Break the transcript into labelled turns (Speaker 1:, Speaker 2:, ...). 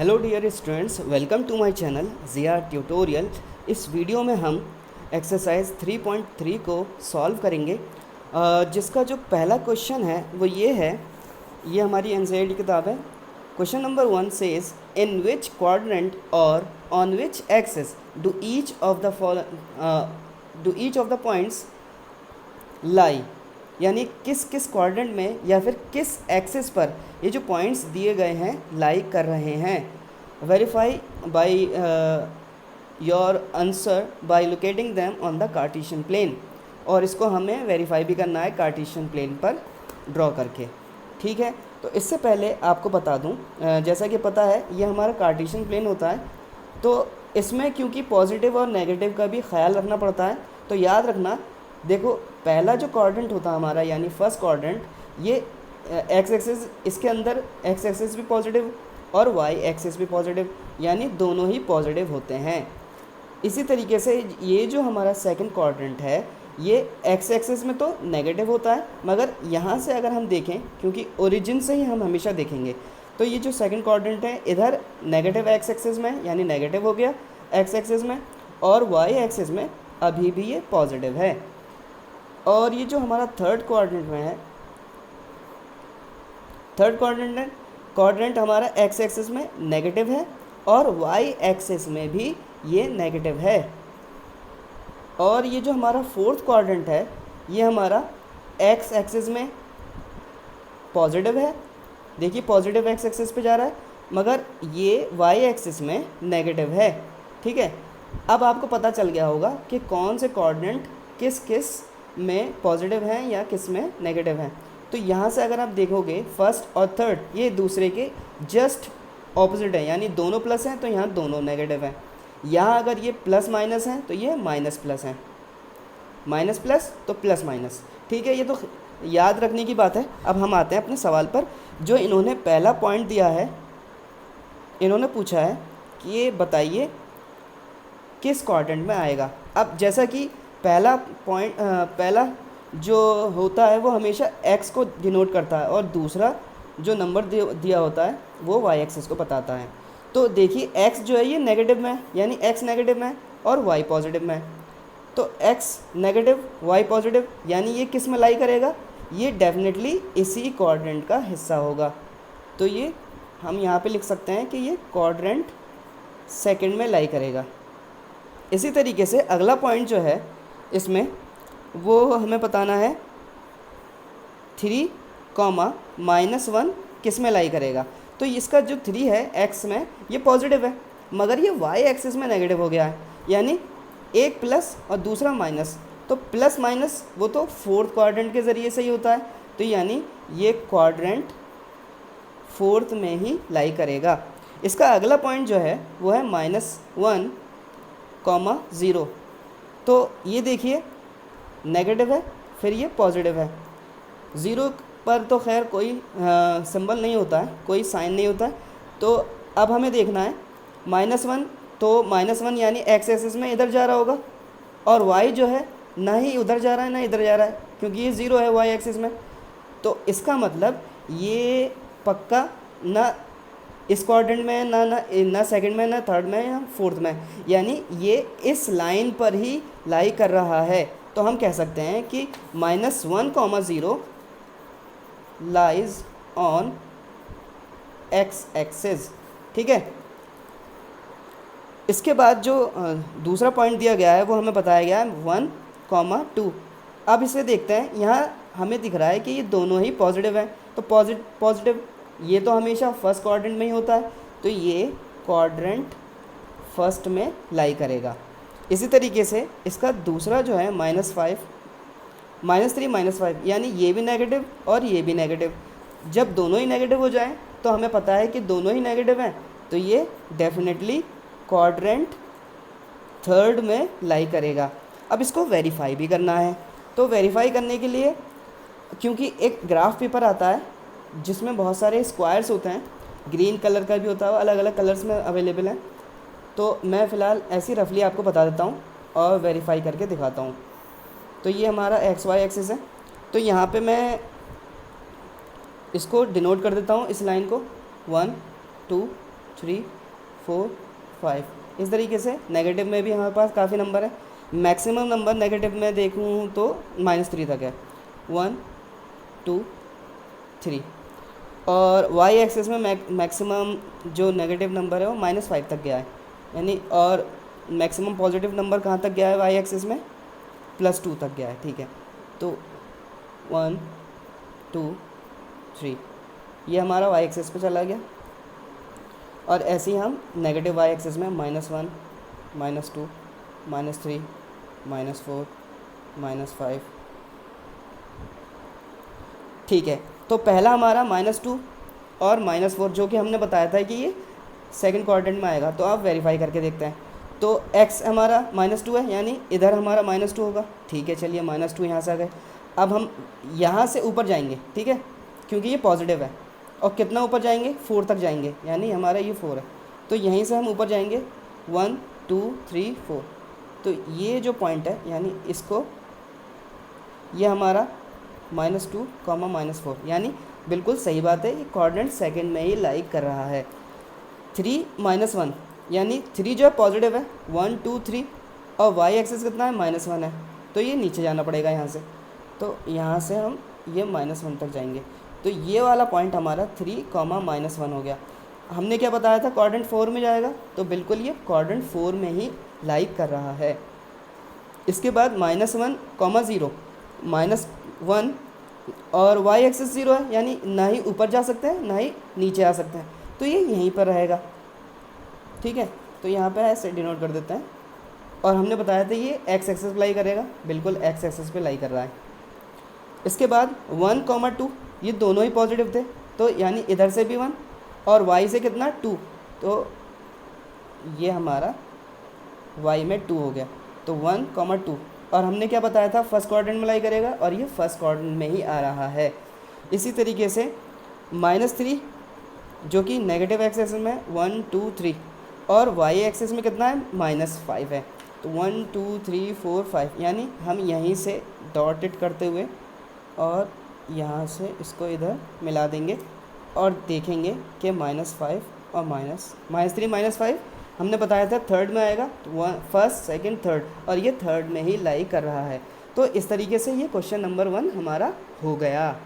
Speaker 1: Hello dear students, welcome to my channel Zia tutorial. इस video में हम एक्सरसाइज 3.3 को सॉल्व करेंगे, जिसका जो पहला क्वेश्चन है वो ये है। ये हमारी एनसीईआरटी किताब है। Question number 1 says in which quadrant और on which axis do each of the points lie, यानी किस किस क्वाड्रेंट में या फिर किस एक्सिस पर ये जो पॉइंट्स दिए गए हैं लाई कर रहे हैं। Verify by your answer by locating them on the Cartesian plane, और इसको हमें वेरीफाई भी करना है कार्टेशियन प्लेन पर ड्रॉ करके। ठीक है, तो इससे पहले आपको बता दूं, जैसा कि पता है ये हमारा कार्टेशियन प्लेन होता है, तो इसमें क्योंकि पॉजिटिव और नेगेटिव का भी ख्याल रखना पड़ता है। तो याद रखना, देखो पहला जो क्वाड्रेंट होता है हमारा यानी फर्स्ट क्वाड्रेंट, ये एक्स एक्सिस, इसके अंदर एक्स एक्सिस भी पॉजिटिव और वाई एक्सिस भी पॉजिटिव, यानी दोनों ही पॉजिटिव होते हैं। इसी तरीके से ये जो हमारा सेकंड क्वाड्रेंट है ये एक्स एक्सिस में तो नेगेटिव होता है, मगर यहाँ से अगर हम देखें, क्योंकि ओरिजिन से ही हम हमेशा देखेंगे, तो ये जो सेकंड क्वाड्रेंट है इधर नेगेटिव एक्स एक्सिस में यानी नेगेटिव हो गया एक्स एक्सिस में, और वाई एक्सिस में अभी भी ये पॉजिटिव है। और ये जो हमारा थर्ड क्वाड्रेंट में है, थर्ड क्वाड्रेंट हमारा एक्स एक्सिस में नेगेटिव है और वाई एक्सिस में भी ये नेगेटिव है। और ये जो हमारा फोर्थ क्वाड्रेंट है ये हमारा एक्स एक्सिस में पॉजिटिव है, देखिए पॉजिटिव एक्स एक्सिस पे जा रहा है, मगर ये वाई एक्सिस में नेगेटिव है। ठीक है, अब आपको पता चल गया होगा कि कौन से क्वाड्रेंट किस किस में पॉजिटिव हैं या किस में नेगेटिव हैं। तो यहाँ से अगर आप देखोगे फर्स्ट और थर्ड ये दूसरे के जस्ट ऑपोजिट है, यानी दोनों प्लस हैं तो यहाँ दोनों नेगेटिव हैं। यहाँ अगर ये प्लस माइनस हैं तो ये माइनस प्लस हैं, माइनस प्लस तो प्लस माइनस। ठीक है, ये तो याद रखने की बात है। अब हम आते हैं अपने सवाल पर। जो इन्होंने पहला पॉइंट दिया है, इन्होंने पूछा है कि ये बताइए किस क्वाड्रेंट में आएगा। अब जैसा कि पहला जो होता है वो हमेशा एक्स को डिनोट करता है और दूसरा जो नंबर दिया होता है वो वाई एक्सिस को बताता है। तो देखिए एक्स जो है ये नेगेटिव में है, यानी एक्स नेगेटिव में है और वाई पॉजिटिव में है। तो एक्स नेगेटिव वाई पॉजिटिव, यानी ये किस में लाई करेगा, ये डेफिनेटली इसी क्वाड्रेंट का हिस्सा होगा। तो ये हम यहाँ पे लिख सकते हैं कि ये क्वाड्रेंट सेकंड में लाई करेगा। इसी तरीके से अगला पॉइंट जो है इसमें वो हमें बताना है 3, -1 किस में लाई करेगा। तो इसका जो 3 है एक्स में ये पॉजिटिव है, मगर ये वाई एक्सिस में नेगेटिव हो गया है, यानी एक प्लस और दूसरा माइनस। तो प्लस माइनस वो तो फोर्थ क्वाड्रेंट के ज़रिए से ही होता है, तो यानी ये क्वाड्रेंट फोर्थ में ही लाई करेगा। इसका अगला पॉइंट जो है वो है -1, 0। तो ये देखिए नेगेटिव है फिर ये पॉजिटिव है। 0 पर तो खैर कोई सिंबल नहीं होता है, कोई साइन नहीं होता है। तो अब हमें देखना है -1, तो -1 यानी एक्स एक्सिस में इधर जा रहा होगा, और y जो है ना ही उधर जा रहा है ना इधर जा रहा है, क्योंकि ये 0 है y एक्सिस में। तो इसका मतलब ये पक्का ना इस क्वाड्रेंट में ना सेकंड में, ना थर्ड में, या फोर्थ में, यानी ये इस लाइन पर ही लाई कर रहा है। तो हम कह सकते हैं कि -1, 0 लाइज ऑन एक्स एक्सिस। ठीक है, इसके बाद जो दूसरा पॉइंट दिया गया है वो हमें बताया गया है 1, 2। अब इसे देखते हैं, यहाँ हमें दिख रहा है कि ये दोनों ही पॉजिटिव हैं। तो पॉजिटिव ये तो हमेशा फर्स्ट क्वाड्रेंट में ही होता है, तो ये क्वाड्रेंट फर्स्ट में लाई करेगा। इसी तरीके से इसका दूसरा जो है -3, -5, यानी ये भी नेगेटिव और ये भी नेगेटिव। जब दोनों ही नेगेटिव हो जाएं तो हमें पता है कि दोनों ही नेगेटिव हैं, तो ये डेफिनेटली क्वाड्रेंट थर्ड में लाई करेगा। अब इसको वेरीफाई भी करना है, तो वेरीफाई करने के लिए, क्योंकि एक ग्राफ पेपर आता है जिसमें बहुत सारे स्क्वायर्स होते हैं, ग्रीन कलर का भी होता है, अलग अलग कलर्स में अवेलेबल हैं, तो मैं फ़िलहाल ऐसी रफली आपको बता देता हूँ और वेरीफाई करके दिखाता हूँ। तो ये हमारा एक्स वाई एक्सिस है, तो यहाँ पे मैं इसको डिनोट कर देता हूँ इस लाइन को 1, 2, 3 4 5। इस तरीके से नेगेटिव में भी हमारे पास काफ़ी नंबर है। मैक्सिमम नंबर नेगेटिव में देखूँ तो -3 तक है, 1 2 3। और वाई एक्सिस में मैक्सिमम जो नेगेटिव नंबर है वो -5 तक गया है, यानी और मैक्सिमम पॉजिटिव नंबर कहाँ तक गया है वाई एक्सिस में, +2 तक गया है। ठीक है, तो 1 2 3 ये हमारा वाई एक्सिस पे चला गया। और ऐसे ही हम नेगेटिव वाई एक्सिस में -1 -2 -3 -4 -5। ठीक है, तो पहला हमारा -2 और -4 जो कि हमने बताया था कि ये सेकंड क्वाड्रेंट में आएगा, तो आप वेरीफाई करके देखते हैं। तो x हमारा -2 है, यानी इधर हमारा -2 होगा। ठीक है, चलिए -2 यहाँ से आ गए। अब हम यहाँ से ऊपर जाएंगे, ठीक है, क्योंकि ये पॉजिटिव है। और कितना ऊपर जाएंगे, 4 तक जाएंगे, यानी हमारा ये 4 है। तो यहीं से हम ऊपर जाएंगे 1 2 3 4। तो ये जो पॉइंट है, यानी इसको, ये हमारा -2, -4, यानी बिल्कुल सही बात है, ये कोऑर्डिनेट सेकंड में ही लाइक कर रहा है। 3 -1, यानी 3 जो है पॉजिटिव है, 1 2 3, और वाई एक्सिस कितना है, -1 है, तो ये नीचे जाना पड़ेगा यहाँ से। तो यहाँ से हम ये -1 तक जाएंगे। तो ये वाला पॉइंट हमारा 3, -1 हो गया। हमने क्या बताया था, कोऑर्डिनेट 4 में जाएगा, तो बिल्कुल ये कोऑर्डिनेट 4 में ही लाइक कर रहा है। इसके बाद -1, -0, -1 और वाई एक्सिस 0 है, यानी ना ही ऊपर जा सकते हैं ना ही नीचे आ सकते हैं, तो ये यहीं पर रहेगा। ठीक है, तो यहाँ पे ऐसे डिनोट कर देते हैं। और हमने बताया था ये एक्स एक्सिस पे लाई करेगा, बिल्कुल एक्स एक्सिस पे लाई कर रहा है। इसके बाद 1, 2 ये दोनों ही पॉजिटिव थे, तो यानी इधर से भी 1 और y से कितना 2, तो ये हमारा y में 2 हो गया। तो 1, 2, और हमने क्या बताया था, फर्स्ट क्वाड्रेंट में लाई करेगा, और ये फर्स्ट क्वाड्रेंट में ही आ रहा है। इसी तरीके से -3 जो कि नेगेटिव एक्सिस में 1 2 3, और y एक्सिस में कितना है, -5 है। तो 1 2 3 4 5, यानी हम यहीं से डॉटेड करते हुए और यहाँ से इसको इधर मिला देंगे और देखेंगे कि -5 और -3 -5 हमने बताया था थर्ड में आएगा, तो फर्स्ट सेकंड थर्ड, और ये थर्ड में ही लाई कर रहा है। तो इस तरीके से ये क्वेश्चन नंबर 1 हमारा हो गया।